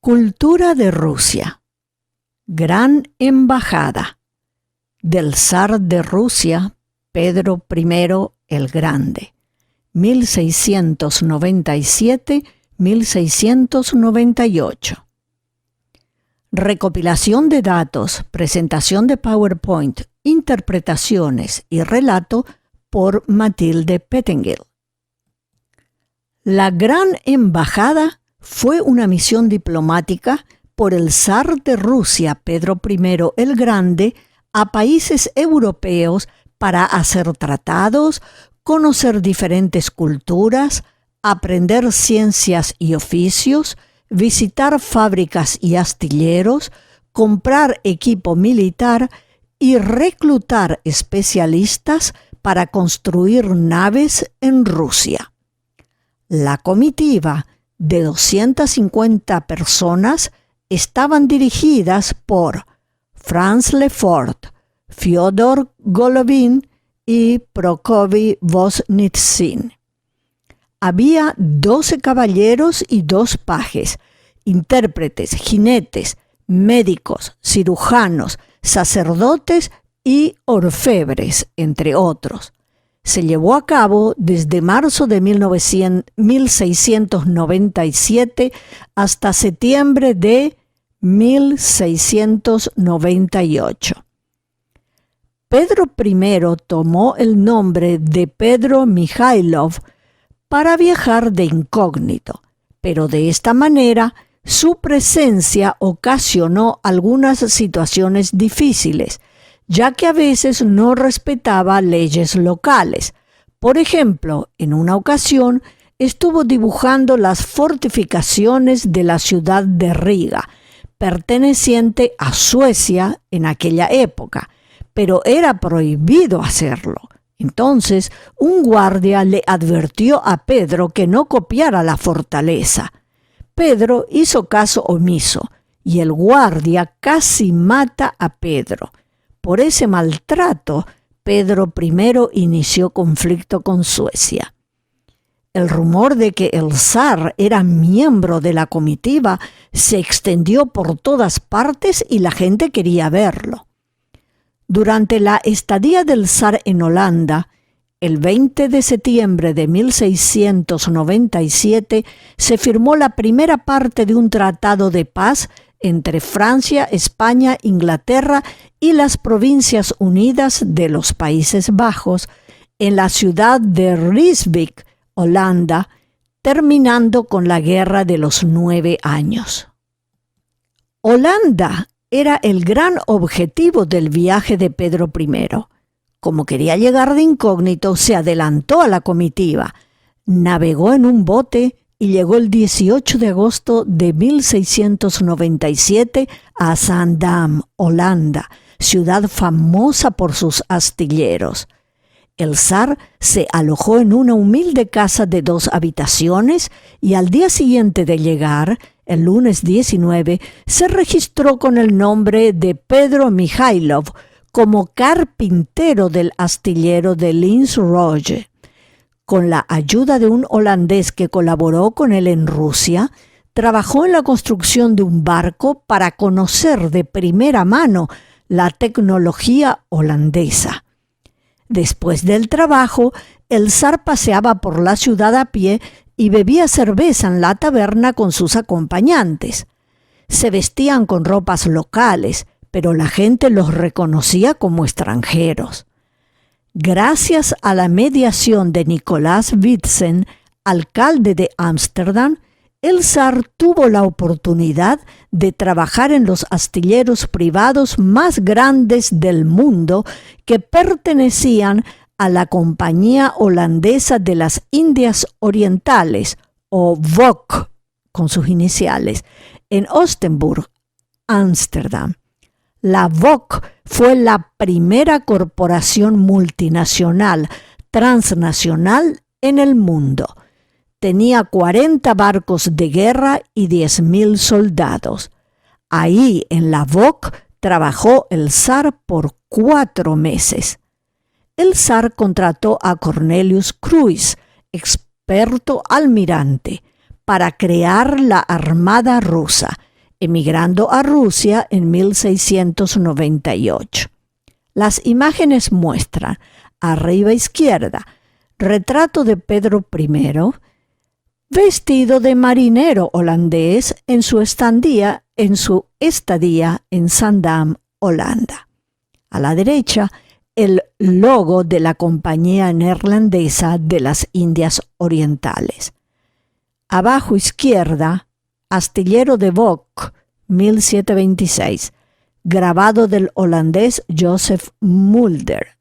Cultura de Rusia. Gran Embajada del zar de Rusia, Pedro I el Grande, 1697-1698. Recopilación de datos, presentación de PowerPoint, interpretaciones y relato por Matilde Pettengill. La Gran Embajada fue una misión diplomática por el zar de Rusia, Pedro I el Grande, a países europeos para hacer tratados, conocer diferentes culturas, aprender ciencias y oficios, visitar fábricas y astilleros, comprar equipo militar y reclutar especialistas para construir naves en Rusia. La comitiva de 250 personas estaban dirigidas por Franz Lefort, Fyodor Golovin y Prokofy Voznitzin. Había 12 caballeros y 2 pajes, intérpretes, jinetes, médicos, cirujanos, sacerdotes y orfebres, entre otros. Se llevó a cabo desde marzo de 1697 hasta septiembre de 1698. Pedro I tomó el nombre de Pedro Mijailov para viajar de incógnito, pero de esta manera su presencia ocasionó algunas situaciones difíciles, ya que a veces no respetaba leyes locales. Por ejemplo, en una ocasión estuvo dibujando las fortificaciones de la ciudad de Riga, perteneciente a Suecia en aquella época, pero era prohibido hacerlo. Entonces, un guardia le advirtió a Pedro que no copiara la fortaleza. Pedro hizo caso omiso y el guardia casi mata a Pedro. Por ese maltrato, Pedro I inició conflicto con Suecia. El rumor de que el zar era miembro de la comitiva se extendió por todas partes y la gente quería verlo. Durante la estadía del zar en Holanda, el 20 de septiembre de 1697 se firmó la primera parte de un tratado de paz entre Francia, España, Inglaterra y las Provincias Unidas de los Países Bajos en la ciudad de Rijswijk, Holanda, terminando con la Guerra de los 9 años. Holanda era el gran objetivo del viaje de Pedro I. Como quería llegar de incógnito, se adelantó a la comitiva, navegó en un bote y llegó el 18 de agosto de 1697 a Zaandam, Holanda, ciudad famosa por sus astilleros. El zar se alojó en una humilde casa de 2 habitaciones y al día siguiente de llegar, el lunes 19, se registró con el nombre de Pedro Mijailov como carpintero del astillero de Linz-Roge. Con la ayuda de un holandés que colaboró con él en Rusia, trabajó en la construcción de un barco para conocer de primera mano la tecnología holandesa. Después del trabajo, el zar paseaba por la ciudad a pie y bebía cerveza en la taberna con sus acompañantes. Se vestían con ropas locales, pero la gente los reconocía como extranjeros. Gracias a la mediación de Nicolás Witsen, alcalde de Ámsterdam, el zar tuvo la oportunidad de trabajar en los astilleros privados más grandes del mundo que pertenecían a la Compañía Holandesa de las Indias Orientales, o VOC, con sus iniciales, en Oostenburg, Ámsterdam. La VOC fue la primera corporación multinacional transnacional en el mundo. Tenía 40 barcos de guerra y 10.000 soldados. Ahí, en la VOC, trabajó el zar por 4 meses. El zar contrató a Cornelius Kruis, experto almirante, para crear la armada rusa, emigrando a Rusia en 1698. Las imágenes muestran, arriba izquierda, retrato de Pedro I, vestido de marinero holandés en su estadía en Zaandam, Holanda. A la derecha, el logo de la Compañía Neerlandesa de las Indias Orientales. Abajo izquierda, Astillero de Bock, 1726, grabado del holandés Joseph Mulder.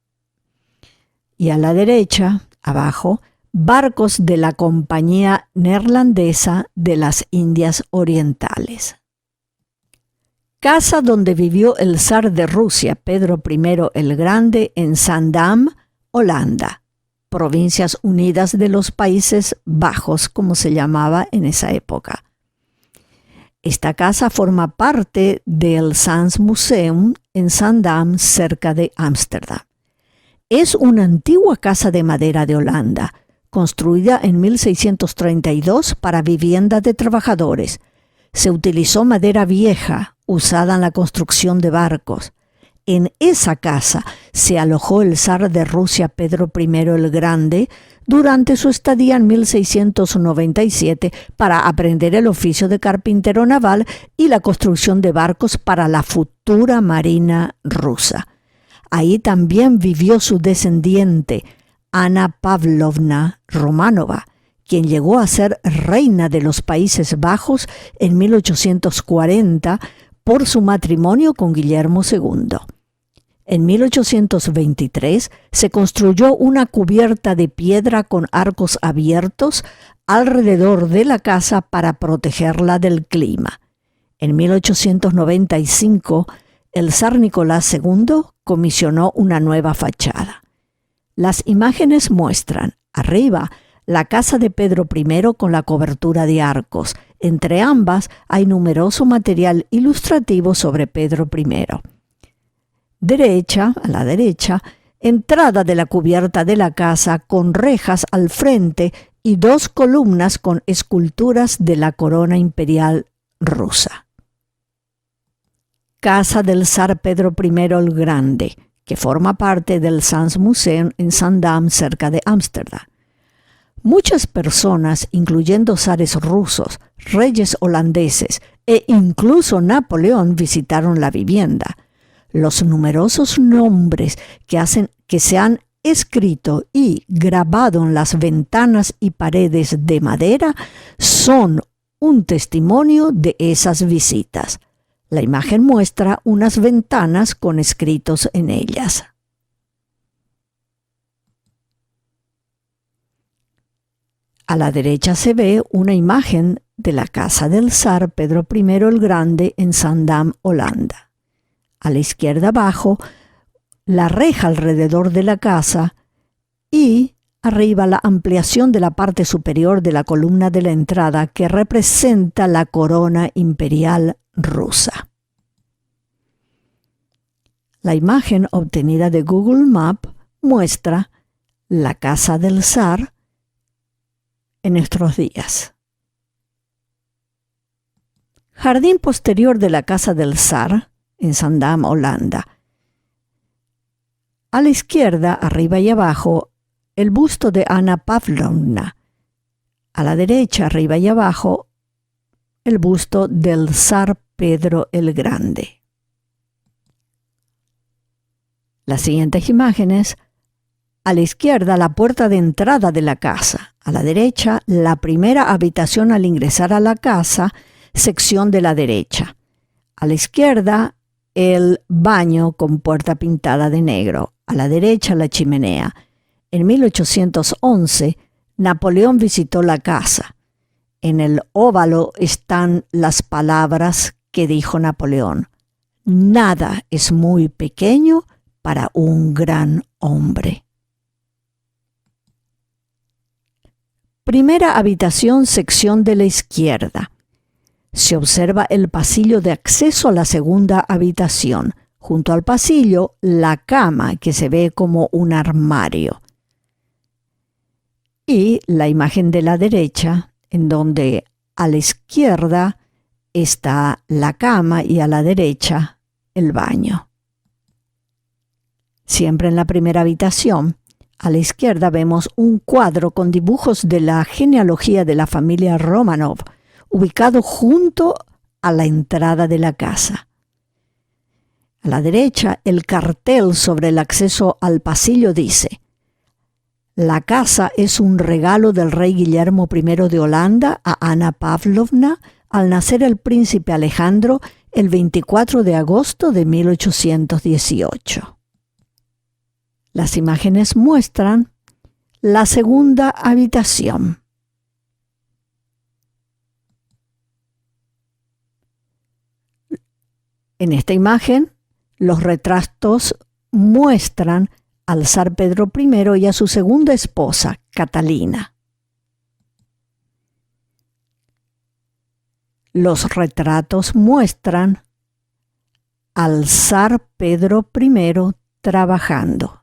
Y a la derecha, abajo, barcos de la Compañía Neerlandesa de las Indias Orientales. Casa donde vivió el zar de Rusia, Pedro I el Grande, en Zaandam, Holanda, Provincias Unidas de los Países Bajos, como se llamaba en esa época. Esta casa forma parte del Zansmuseum en Zaandam, cerca de Ámsterdam. Es una antigua casa de madera de Holanda, construida en 1632 para vivienda de trabajadores. Se utilizó madera vieja, usada en la construcción de barcos. En esa casa se alojó el zar de Rusia Pedro I el Grande durante su estadía en 1697 para aprender el oficio de carpintero naval y la construcción de barcos para la futura marina rusa. Ahí también vivió su descendiente, Ana Pavlovna Romanova, quien llegó a ser reina de los Países Bajos en 1840 por su matrimonio con Guillermo II. En 1823 se construyó una cubierta de piedra con arcos abiertos alrededor de la casa para protegerla del clima. En 1895, el zar Nicolás II comisionó una nueva fachada. Las imágenes muestran, arriba, la casa de Pedro I con la cobertura de arcos. Entre ambas hay numeroso material ilustrativo sobre Pedro I. A la derecha, entrada de la cubierta de la casa con rejas al frente y dos columnas con esculturas de la corona imperial rusa. Casa del zar Pedro I el Grande, que forma parte del Zansmuseum en Zaandam, cerca de Ámsterdam. Muchas personas, incluyendo zares rusos, reyes holandeses e incluso Napoleón, visitaron la vivienda. Los numerosos nombres que se han escrito y grabado en las ventanas y paredes de madera son un testimonio de esas visitas. La imagen muestra unas ventanas con escritos en ellas. A la derecha se ve una imagen de la casa del zar Pedro I el Grande en Zaandam, Holanda. A la izquierda abajo, la reja alrededor de la casa y arriba la ampliación de la parte superior de la columna de la entrada que representa la corona imperial rusa. La imagen obtenida de Google Maps muestra la casa del zar en nuestros días. Jardín posterior de la casa del zar en Zaandam, Holanda. A la izquierda, arriba y abajo, el busto de Ana Pavlovna. A la derecha, arriba y abajo, el busto del zar Pedro el Grande. Las siguientes imágenes: a la izquierda, la puerta de entrada de la casa. A la derecha, la primera habitación al ingresar a la casa, sección de la derecha. A la izquierda, el baño con puerta pintada de negro. A la derecha, la chimenea. En 1811, Napoleón visitó la casa. En el óvalo están las palabras que dijo Napoleón: "Nada es muy pequeño para un gran hombre". Primera habitación, sección de la izquierda. Se observa el pasillo de acceso a la segunda habitación. Junto al pasillo, la cama, que se ve como un armario. Y la imagen de la derecha, en donde a la izquierda está la cama y a la derecha el baño. Siempre en la primera habitación, a la izquierda vemos un cuadro con dibujos de la genealogía de la familia Romanov, ubicado junto a la entrada de la casa. A la derecha, el cartel sobre el acceso al pasillo dice: la casa es un regalo del rey Guillermo I de Holanda a Ana Pavlovna al nacer el príncipe Alejandro el 24 de agosto de 1818. Las imágenes muestran la segunda habitación. En esta imagen, los retratos muestran al zar Pedro I y a su segunda esposa, Catalina. Los retratos muestran al zar Pedro I trabajando.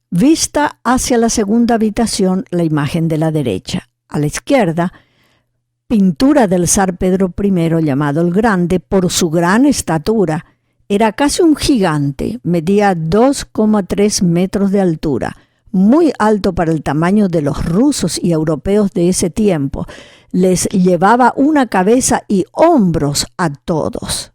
Vista hacia la segunda habitación, la imagen de la derecha. A la izquierda, pintura del zar Pedro I llamado el Grande por su gran estatura. Era casi un gigante, medía 2,3 metros de altura, muy alto para el tamaño de los rusos y europeos de ese tiempo. Les llevaba una cabeza y hombros a todos.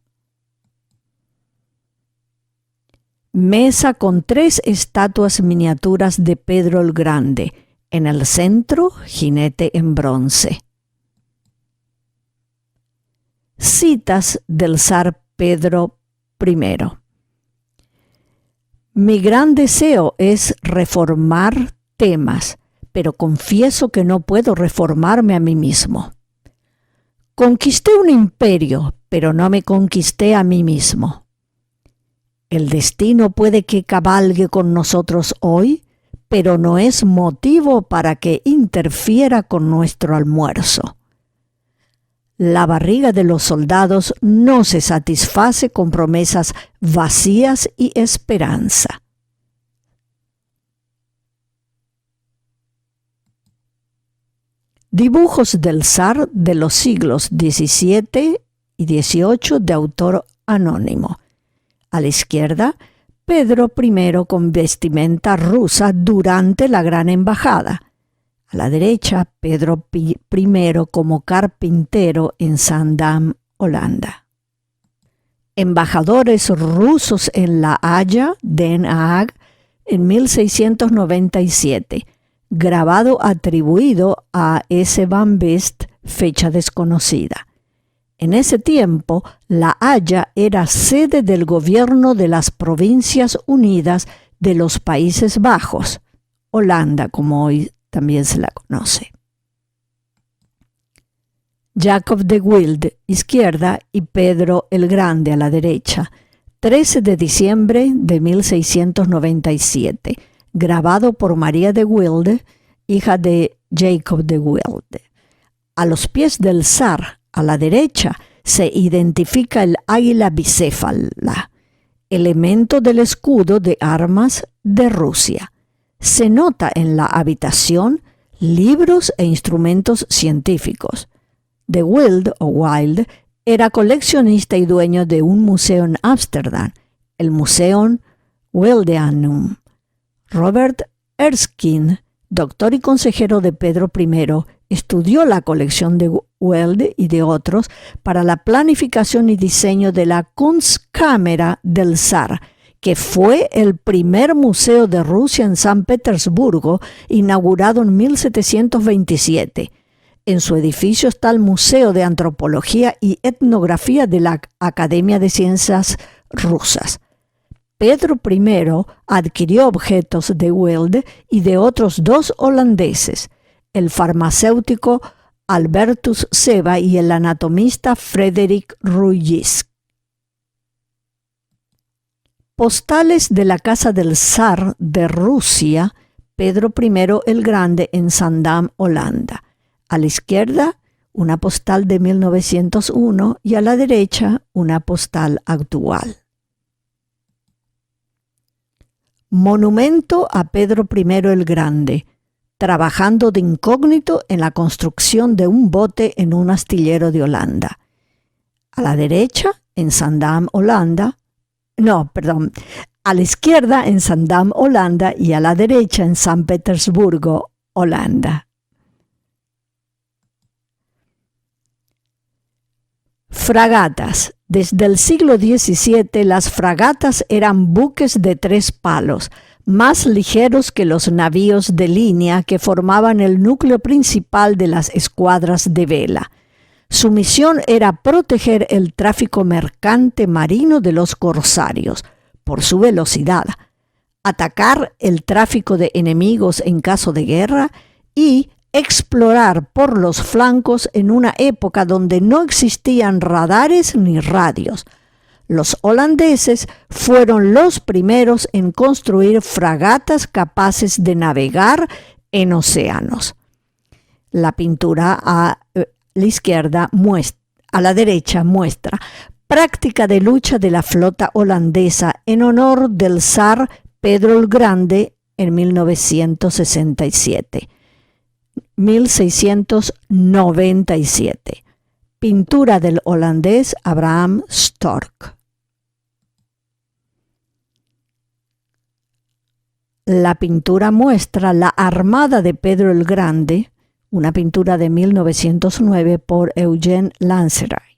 Mesa con 3 estatuas miniaturas de Pedro el Grande. En el centro, jinete en bronce. Citas del zar Pedro I. Mi gran deseo es reformar temas, pero confieso que no puedo reformarme a mí mismo. Conquisté un imperio, pero no me conquisté a mí mismo. El destino puede que cabalgue con nosotros hoy, pero no es motivo para que interfiera con nuestro almuerzo. La barriga de los soldados no se satisface con promesas vacías y esperanza. Dibujos del zar de los siglos XVII y XVIII de autor anónimo. A la izquierda, Pedro I con vestimenta rusa durante la Gran Embajada. A la derecha, Pedro I como carpintero en Zaandam, Holanda. Embajadores rusos en La Haya, Den Haag, en 1697. Grabado atribuido a S. Van Beest, fecha desconocida. En ese tiempo, La Haya era sede del gobierno de las Provincias Unidas de los Países Bajos, Holanda, como hoy también se la conoce. Jacob de Wild, izquierda, y Pedro el Grande a la derecha, 13 de diciembre de 1697, grabado por María de Wild, hija de Jacob de Wild. A los pies del zar, a la derecha, se identifica el águila bicéfala, elemento del escudo de armas de Rusia. Se nota en la habitación libros e instrumentos científicos. De Wild era coleccionista y dueño de un museo en Ámsterdam, el Museum Wildeanum. Robert Erskine, doctor y consejero de Pedro I, estudió la colección de Wild y de otros para la planificación y diseño de la Kunstkamera del zar, que fue el primer museo de Rusia en San Petersburgo, inaugurado en 1727. En su edificio está el Museo de Antropología y Etnografía de la Academia de Ciencias Rusas. Pedro I adquirió objetos de Wild y de otros 2 holandeses, el farmacéutico Albertus Seba y el anatomista Frederik Ruijs. Postales de la casa del zar de Rusia, Pedro I el Grande en Zaandam, Holanda. A la izquierda, una postal de 1901 y a la derecha, una postal actual. Monumento a Pedro I el Grande, trabajando de incógnito en la construcción de un bote en un astillero de Holanda. A la derecha, en Zaandam, Holanda. A la izquierda en Zaandam, Holanda, y a la derecha en San Petersburgo, Holanda. Fragatas. Desde el siglo XVII, las fragatas eran buques de 3 palos, más ligeros que los navíos de línea que formaban el núcleo principal de las escuadras de vela. Su misión era proteger el tráfico mercante marino de los corsarios, por su velocidad, atacar el tráfico de enemigos en caso de guerra y explorar por los flancos en una época donde no existían radares ni radios. Los holandeses fueron los primeros en construir fragatas capaces de navegar en océanos. La pintura a la izquierda a la derecha muestra práctica de lucha de la flota holandesa en honor del zar Pedro el Grande en 1697. Pintura del holandés Abraham Storck. La pintura muestra la armada de Pedro el Grande, una pintura de 1909 por Eugène Lanceray.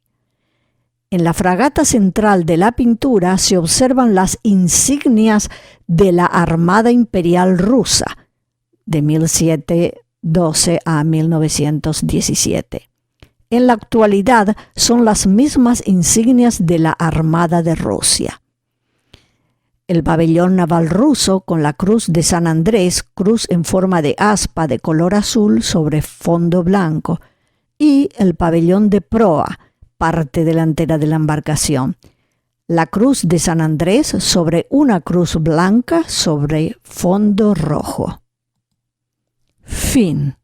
En la fragata central de la pintura se observan las insignias de la Armada Imperial Rusa de 1712 a 1917. En la actualidad son las mismas insignias de la Armada de Rusia. El pabellón naval ruso con la cruz de San Andrés, cruz en forma de aspa de color azul sobre fondo blanco, y el pabellón de proa, parte delantera de la embarcación. La cruz de San Andrés sobre una cruz blanca sobre fondo rojo. Fin.